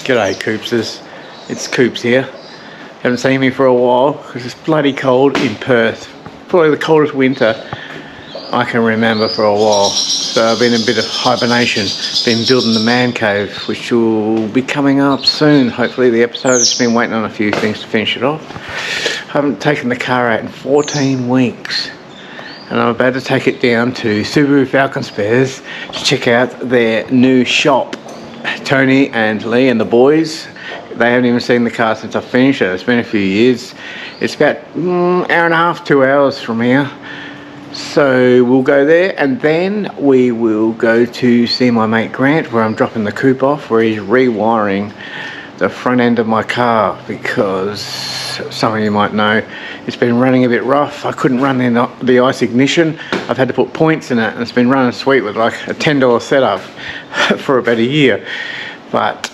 G'day Coopses, it's Coops here. Haven't seen me for a while because it's bloody cold in Perth. Probably the coldest winter I can remember for a while. So I've been in a bit of hibernation, been building the man cave, which will be coming up soon. Hopefully the episode, has been waiting on a few things to finish it off. I haven't taken the car out in 14 weeks. And I'm about to take it down to Subaru Falcon Spares to check out their new shop. Tony and Lee and the boys, they haven't even seen the car since I finished it. It's been a few years. It's about hour and a half, 2 hours from here. So we'll go there and then we will go to see my mate Grant, where I'm dropping the coupe off, where he's rewiring the front end of my car because some of you might know it's been running a bit rough. I couldn't run the ice ignition. I've had to put points in it and it's been running sweet with like a $10 setup for about a year, but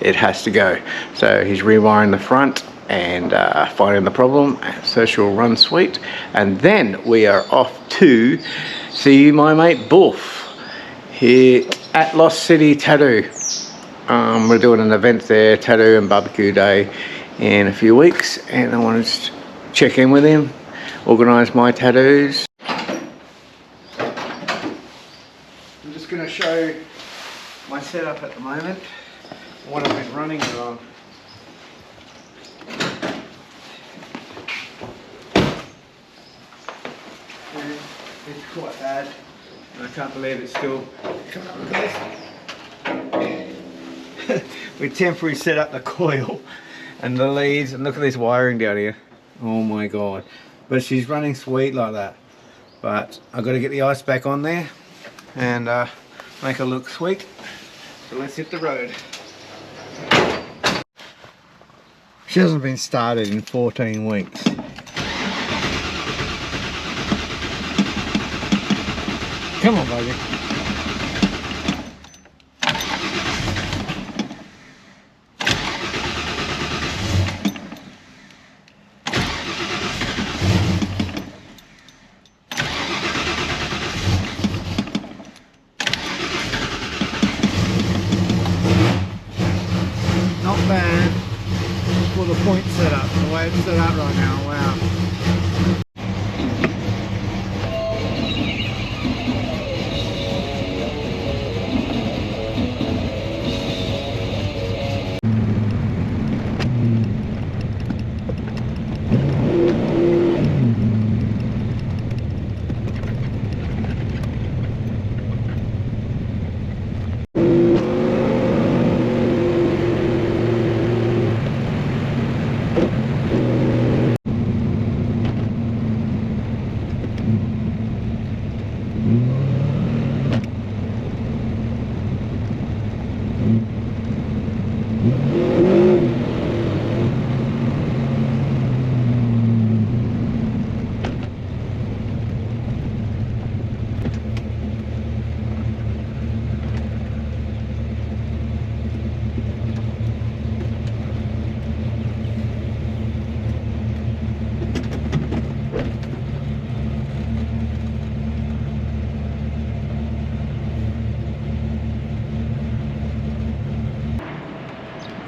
it has to go. So he's rewiring the front and finding the problem, so she'll run sweet. And then we are off to see my mate Bulf here at Lost City Tattoo. We're doing an event there, tattoo and barbecue day, in a few weeks, and I wanted to check in with him, organise my tattoos. I'm just going to show my setup at the moment, what I've been running it on. And it's quite bad, and I can't believe it's still coming up with this. We temporarily set up the coil and the leads, and look at this wiring down here. Oh my god. But she's running sweet like that. But I've got to get the ice back on there and make her look sweet. So let's hit the road. She hasn't been started in 14 weeks. Come on, baby. Not bad for the point setup, the way it's set up right now. Wow.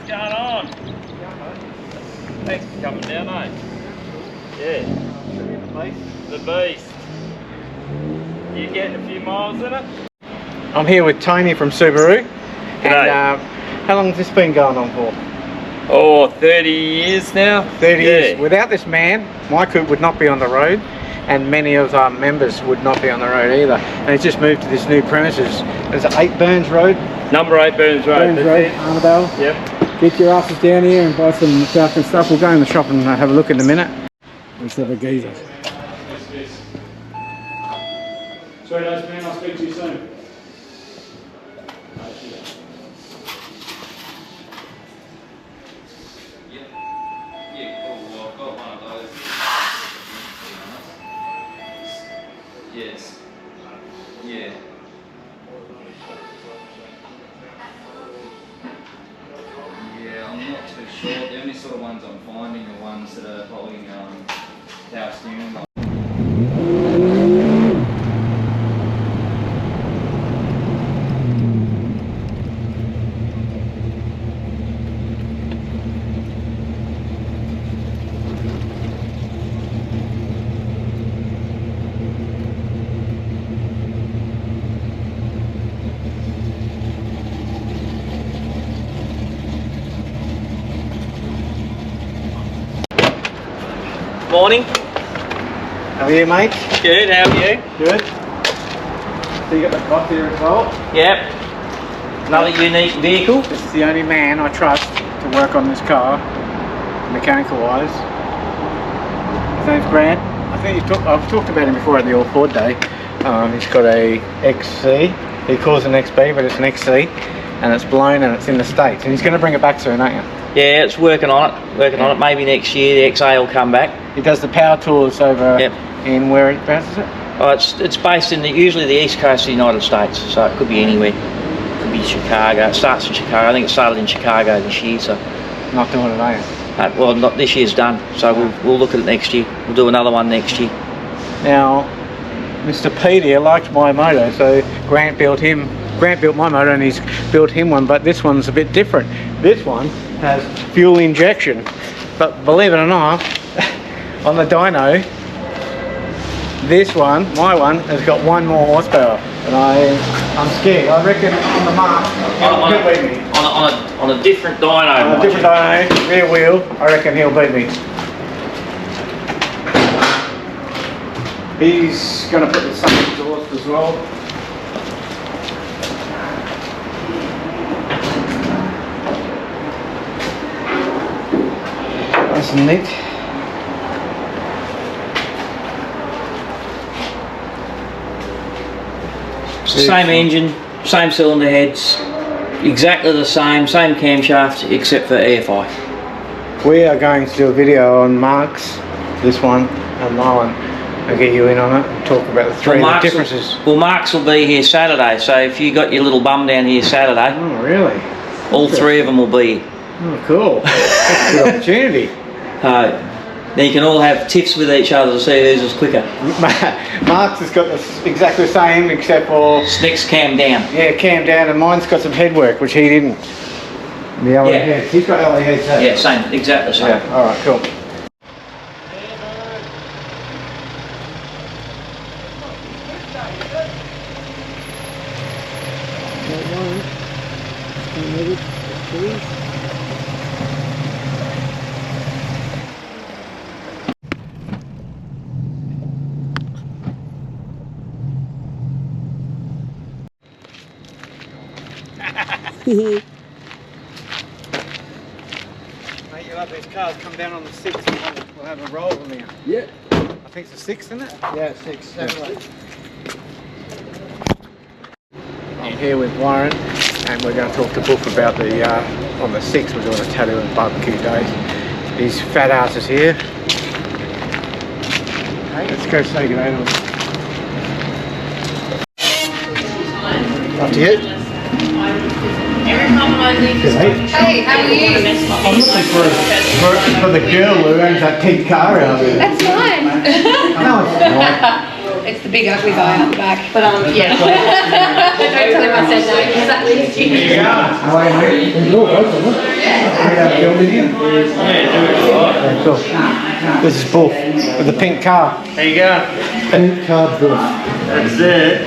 Going on? Thanks for coming down, eh? Yeah. The beast. You getting a few miles in it? I'm here with Tony from Subaru. G'day. And how long has this been going on for? Oh, 30 years now. 30 years. Without this man, my coupe would not be on the road, and many of our members would not be on the road either. And he's just moved to this new premises. There's 8 Burns Road. Number 8 Burns Road. Burns Road, Arnabelle. Yep. Get your asses down here and buy some Falcon stuff. We'll go in the shop and have a look in a minute. Instead of a geezer. Sweet as man, I'll speak to you soon. Yeah, cool. Well, I've got one of those. Yes. Yeah. Yeah, I'm not too sure. The only sort of ones I'm finding are ones that are holding power steering. Morning. How are you, mate? Good, how are you? Good. So you got the cloth here as well? Yep. Another unique vehicle. This is the only man I trust to work on this car, mechanical wise. His name's Grant. I think I've talked about him before at the All Ford Day. He's got a XC. He calls it an XB, but it's an XC, and it's blown and it's in the States. And he's going to bring it back soon, aren't you? Yeah, it's working on it. Working on it. Maybe next year the XA will come back. He does the power tours over in whereabouts is it? Oh, it's based in usually the east coast of the United States, so it could be anywhere. It could be Chicago. It starts in Chicago. I think it started in Chicago this year. So Not doing it, are you? well, not this year's done. So we'll look at it next year. We'll do another one next year. Now, Mr. Pete here liked my motor, so Grant built my motor and he's built him one, but this one's a bit different. This one has fuel injection, but believe it or not, on the dyno, this one, my one, has got 1 more horsepower, and I'm scared. I reckon on the mark, he'll beat me. On a different dyno. On a different dyno, rear wheel, I reckon he'll beat me. He's going to put the same exhaust as well. Nice and neat. It's the same engine, same cylinder heads, exactly the same camshaft except for EFI. We are going to do a video on Mark's, this one and my one. I'll get you in on it and talk about the three differences. Mark's will be here Saturday, so if you got your little bum down here Saturday, oh really? All 3 of them will be here. Oh cool, that's a good opportunity. Then you can all have tiffs with each other to see whose is quicker. Mark's has got exactly the same except for... Snick's cam down. Yeah, cam down, and mine's got some head work, which he didn't. The LED heads. He's got LED heads too. Yeah, same, exactly the same. Yeah, alright, cool. Mate, you love these cars. Come down on the 6th and we'll have a roll on there. Yeah. I think it's the 6th, isn't it? Yeah, 6, 7, 8. I'm here with Warren and we're going to talk to Book about the, on the 6th we're doing a tattoo and barbecue day. These fat asses here. Hey, let's go say good day to them. Up to you. Hey, how are you? I'm looking for the girl who owns that pink car out there. That's fine. No, it's not. It's the big ugly guy out the back. But yeah. Don't tell him I said no, because that leads you. How are you, mate? Cool. This is Bull with the pink car. There you go. Pink car Bull. That's it.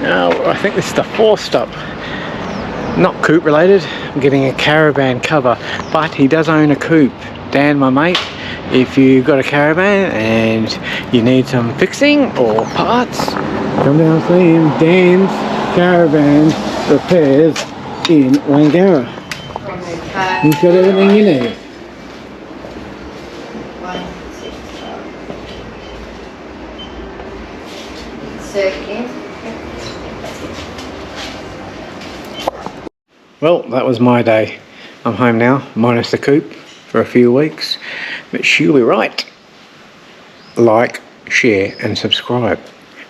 Now, I think this is the 4th stop. Not coupe related. I'm getting a caravan cover, but he does own a coupe. Dan, my mate, if you've got a caravan and you need some fixing or parts, come down and see him. Dan's Caravan Repairs in Wangara. He's got everything you need. Well, that was my day. I'm home now, minus the coupe, for a few weeks. But she'll be right. Like, share and subscribe.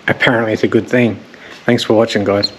Apparently it's a good thing. Thanks for watching, guys.